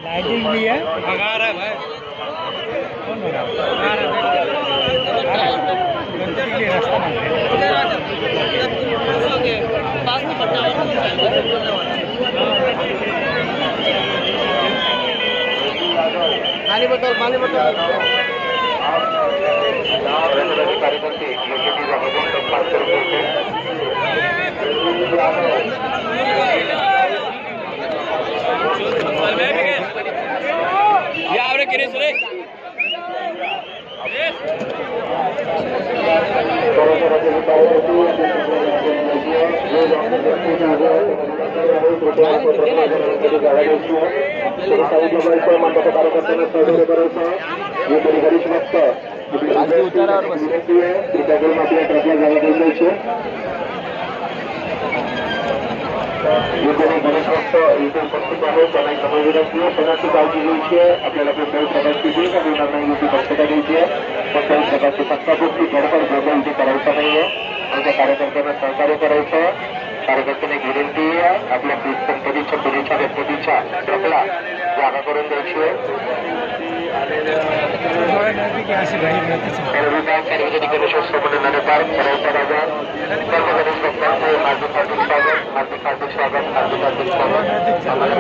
Lighting भी है, भगा रहा है भाई। कौन भगा रहा है? गणपति के लिए रास्ता मांग रहे हैं। पानी बोतल कार्यकर्ते योग्य ती जागेतून पास करून घ्यायचे। यावरे किरेश रे गणेश भक्त इथे उपस्थित आहे, त्यांना समय विनंती आहे, सगळ्यांची काळजी घ्यायची आहे। आपल्याला कोणत्याही प्रकारची जी काही निर्णय दक्षता घ्यायची आहे, कोणत्याही प्रकारची सत्तापुरती गडबड गोंधळ इथे करायचा नाहीये। आमच्या कार्यकर्त्यांना सहकार्य करायचं। कार्यकर्त्यांनी विनंती आहे, आपल्या गणपतीच्या पूजेच्या गणपतीच्या ट्रकला जागा करून द्यायची आहे। सार्वजनिक गणेशोत्सव मंडळानुसार करायचा बाजार सर्व गणेश भक्तांचे हार्दिक स्वागत, हार्दिक स्वागत, हार्दिक स्वागत। आम्हाला